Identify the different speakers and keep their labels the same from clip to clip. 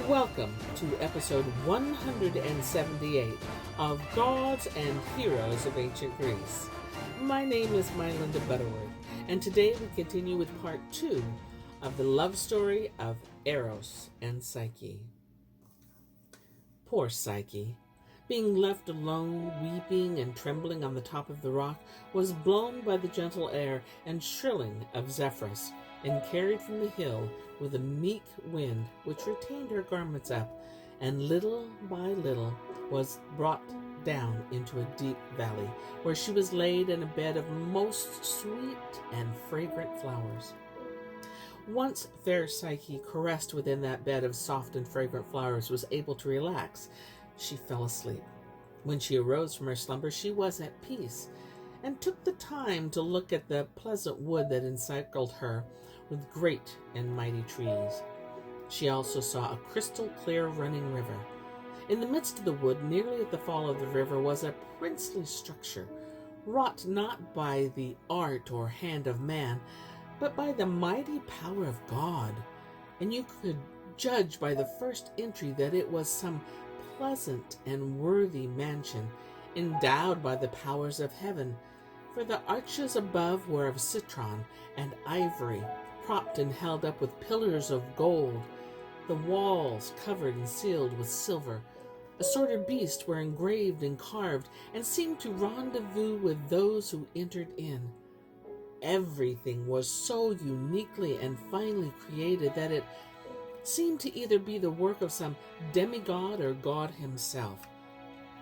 Speaker 1: Welcome to episode 178 of Gods and Heroes of Ancient Greece. My name is MyLinda Butterworth, and today we continue with part 2 of the love story of Eros and Psyche. Poor Psyche, being left alone, weeping and trembling on the top of the rock, was blown by the gentle air and shrilling of Zephyrus, and carried from the hill with a meek wind which retained her garments up, and little by little was brought down into a deep valley, where she was laid in a bed of most sweet and fragrant flowers. Once fair Psyche, caressed within that bed of soft and fragrant flowers, was able to relax, she fell asleep. When she arose from her slumber, she was at peace, and took the time to look at the pleasant wood that encircled her with great and mighty trees. She also saw a crystal clear running river. In the midst of the wood, nearly at the fall of the river, was a princely structure, wrought not by the art or hand of man, but by the mighty power of God, and you could judge by the first entry that it was some pleasant and worthy mansion, endowed by the powers of heaven, for the arches above were of citron and ivory, propped and held up with pillars of gold, the walls covered and sealed with silver. Assorted beasts were engraved and carved, and seemed to rendezvous with those who entered in. Everything was so uniquely and finely created that it seemed to either be the work of some demigod or God himself.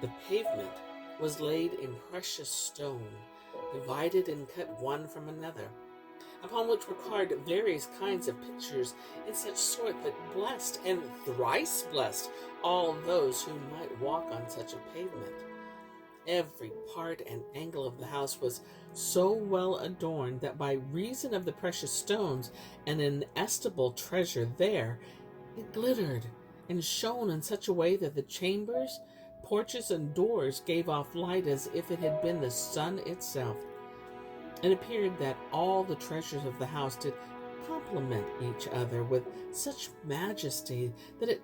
Speaker 1: The pavement was laid in precious stone, divided and cut one from another, upon which were carved various kinds of pictures in such sort that blessed and thrice blessed all those who might walk on such a pavement. Every part and angle of the house was so well adorned that by reason of the precious stones and inestimable treasure there, it glittered and shone in such a way that the chambers, porches, and doors gave off light as if it had been the sun itself. It appeared that all the treasures of the house did complement each other with such majesty that it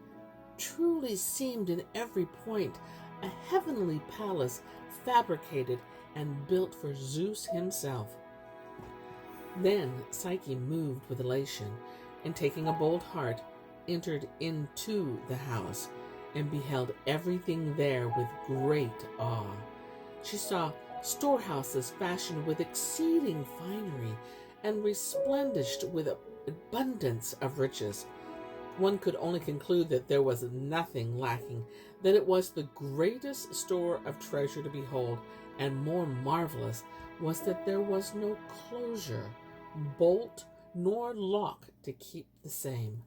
Speaker 1: truly seemed in every point a heavenly palace fabricated and built for Zeus himself. Then Psyche, moved with elation, and taking a bold heart, entered into the house, and beheld everything there with great awe. She saw storehouses fashioned with exceeding finery, and resplendent with abundance of riches. One could only conclude that there was nothing lacking, that it was the greatest store of treasure to behold, and more marvelous was that there was no closure, bolt, nor lock to keep the same.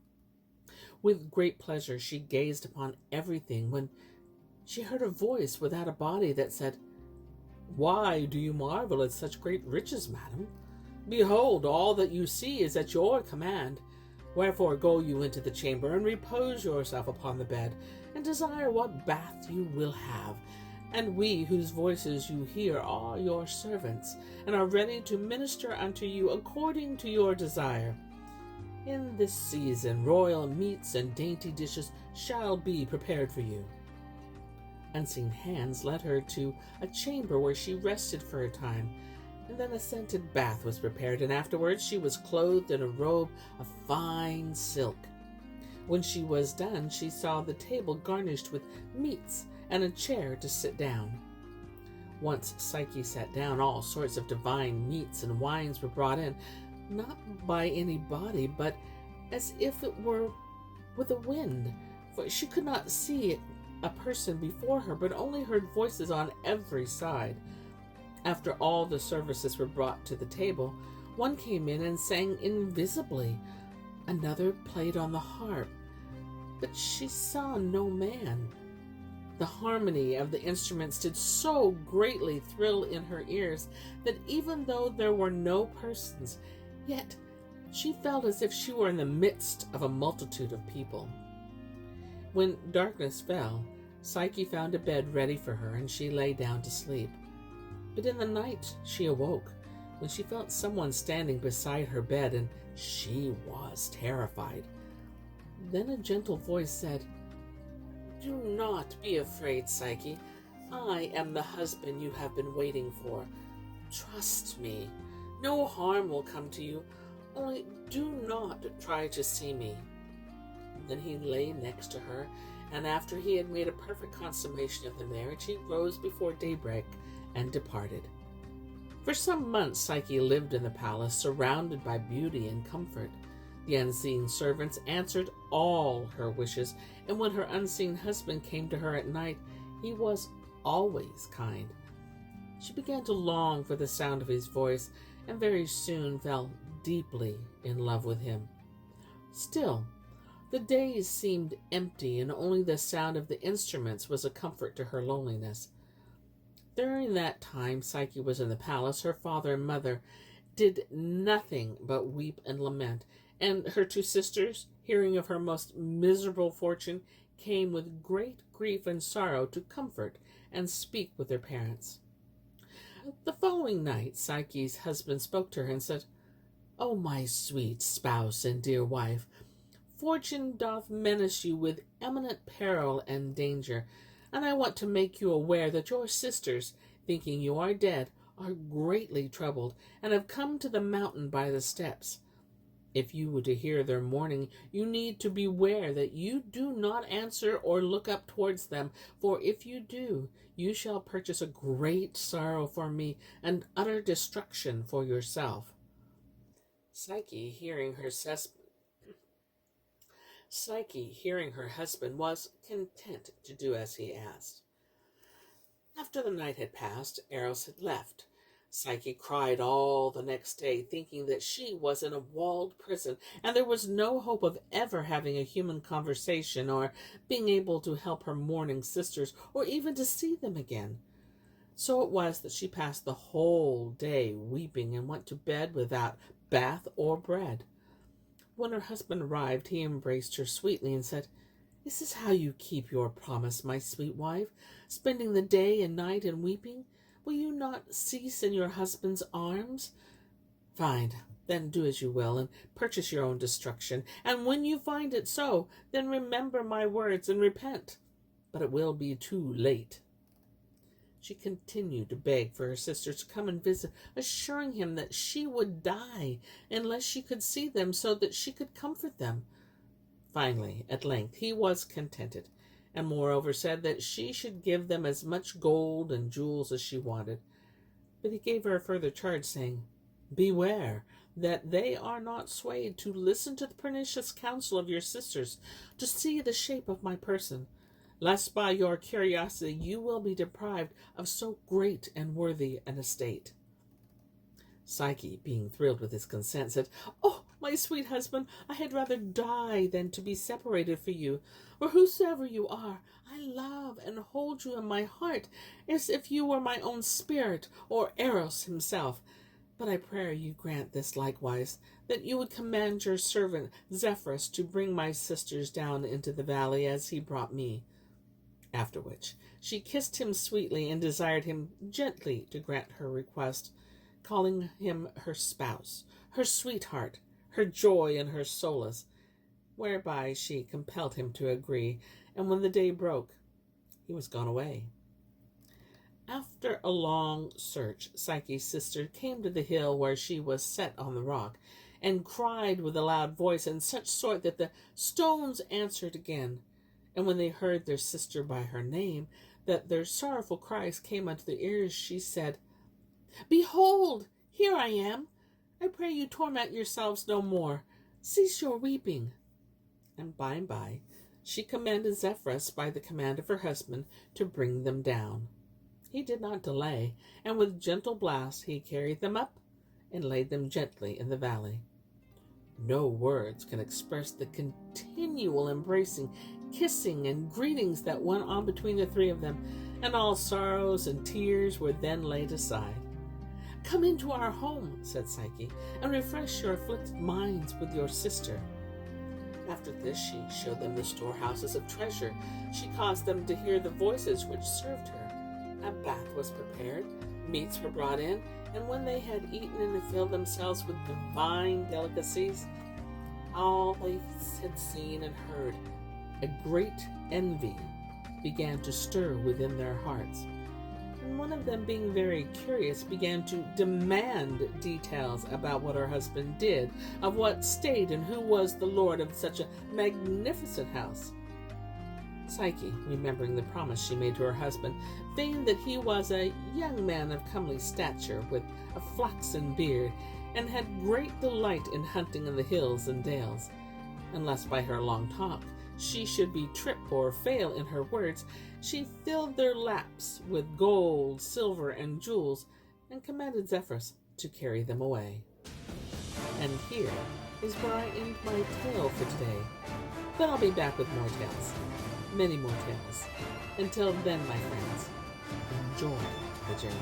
Speaker 1: With great pleasure she gazed upon everything, when she heard a voice without a body that said, "Why do you marvel at such great riches, madam? Behold, all that you see is at your command. Wherefore go you into the chamber, and repose yourself upon the bed, and desire what bath you will have. And we, whose voices you hear, are your servants, and are ready to minister unto you according to your desire. In this season royal meats and dainty dishes shall be prepared for you." Unseen hands led her to a chamber where she rested for a time, and then a scented bath was prepared, and afterwards she was clothed in a robe of fine silk. When she was done, she saw the table garnished with meats and a chair to sit down. Once Psyche sat down, all sorts of divine meats and wines were brought in, not by any body, but as if it were with a wind, for she could not see a person before her, but only heard voices on every side. After all the services were brought to the table, one came in and sang invisibly, another played on the harp, but she saw no man. The harmony of the instruments did so greatly thrill in her ears that even though there were no persons, yet she felt as if she were in the midst of a multitude of people. When darkness fell, Psyche found a bed ready for her, and she lay down to sleep. But in the night she awoke, when she felt someone standing beside her bed, and she was terrified. Then a gentle voice said, "Do not be afraid, Psyche. I am the husband you have been waiting for. Trust me. No harm will come to you. Only do not try to see me." Then he lay next to her, and after he had made a perfect consummation of the marriage, he rose before daybreak and departed. For some months Psyche lived in the palace, surrounded by beauty and comfort. The unseen servants answered all her wishes, and when her unseen husband came to her at night, he was always kind. She began to long for the sound of his voice, and very soon fell deeply in love with him. Still, the days seemed empty, and only the sound of the instruments was a comfort to her loneliness. During that time Psyche was in the palace, her father and mother did nothing but weep and lament, and her two sisters, hearing of her most miserable fortune, came with great grief and sorrow to comfort and speak with their parents. The following night Psyche's husband spoke to her and said, "O my sweet spouse and dear wife, fortune doth menace you with imminent peril and danger, and I want to make you aware that your sisters, thinking you are dead, are greatly troubled, and have come to the mountain by the steps. If you were to hear their mourning, you need to beware that you do not answer or look up towards them, for if you do, you shall purchase a great sorrow for me and utter destruction for yourself." Psyche, hearing her husband, was content to do as he asked. After the night had passed, Eros had left. Psyche cried all the next day, thinking that she was in a walled prison, and there was no hope of ever having a human conversation, or being able to help her mourning sisters, or even to see them again. So it was that she passed the whole day weeping, and went to bed without bath or bread. When her husband arrived, he embraced her sweetly and said, "Is this how you keep your promise, my sweet wife, spending the day and night in weeping? Will you not cease in your husband's arms? Fine, then do as you will, and purchase your own destruction. And when you find it so, then remember my words and repent. But it will be too late." She continued to beg for her sisters to come and visit, assuring him that she would die unless she could see them, so that she could comfort them. Finally, at length, he was contented, and moreover said that she should give them as much gold and jewels as she wanted. But he gave her a further charge, saying, "Beware that they are not swayed to listen to the pernicious counsel of your sisters, to see the shape of my person, lest by your curiosity you will be deprived of so great and worthy an estate." Psyche, being thrilled with his consent, said, "Oh, my sweet husband, I had rather die than to be separated from you. For whosoever you are, I love and hold you in my heart, as if you were my own spirit, or Eros himself. But I pray you grant this likewise, that you would command your servant Zephyrus to bring my sisters down into the valley as he brought me." After which she kissed him sweetly and desired him gently to grant her request, calling him her spouse, her sweetheart, her joy, and her solace, whereby she compelled him to agree, and when the day broke, he was gone away. After a long search, Psyche's sister came to the hill where she was set on the rock, and cried with a loud voice in such sort that the stones answered again. And when they heard their sister by her name, that their sorrowful cries came unto their ears, she said, "Behold, here I am. I pray you torment yourselves no more. Cease your weeping." And by and by she commanded Zephyrus, by the command of her husband, to bring them down. He did not delay, and with gentle blasts he carried them up and laid them gently in the valley. No words can express the continual embracing, kissing, and greetings that went on between the three of them, and all sorrows and tears were then laid aside. "Come into our home," said Psyche, "and refresh your afflicted minds with your sister." After this she showed them the storehouses of treasure. She caused them to hear the voices which served her. A bath was prepared, meats were brought in, and when they had eaten and filled themselves with divine delicacies, all they had seen and heard, a great envy began to stir within their hearts. And one of them, being very curious, began to demand details about what her husband did, of what state and who was the lord of such a magnificent house. Psyche, remembering the promise she made to her husband, feigned that he was a young man of comely stature, with a flaxen beard, and had great delight in hunting in the hills and dales. And lest by her long talk she should be trip or fail in her words, she filled their laps with gold, silver, and jewels, and commanded Zephyrus to carry them away. And here is where I end my tale for today. But I'll be back with more tales, many more tales. Until then, my friends, enjoy the journey.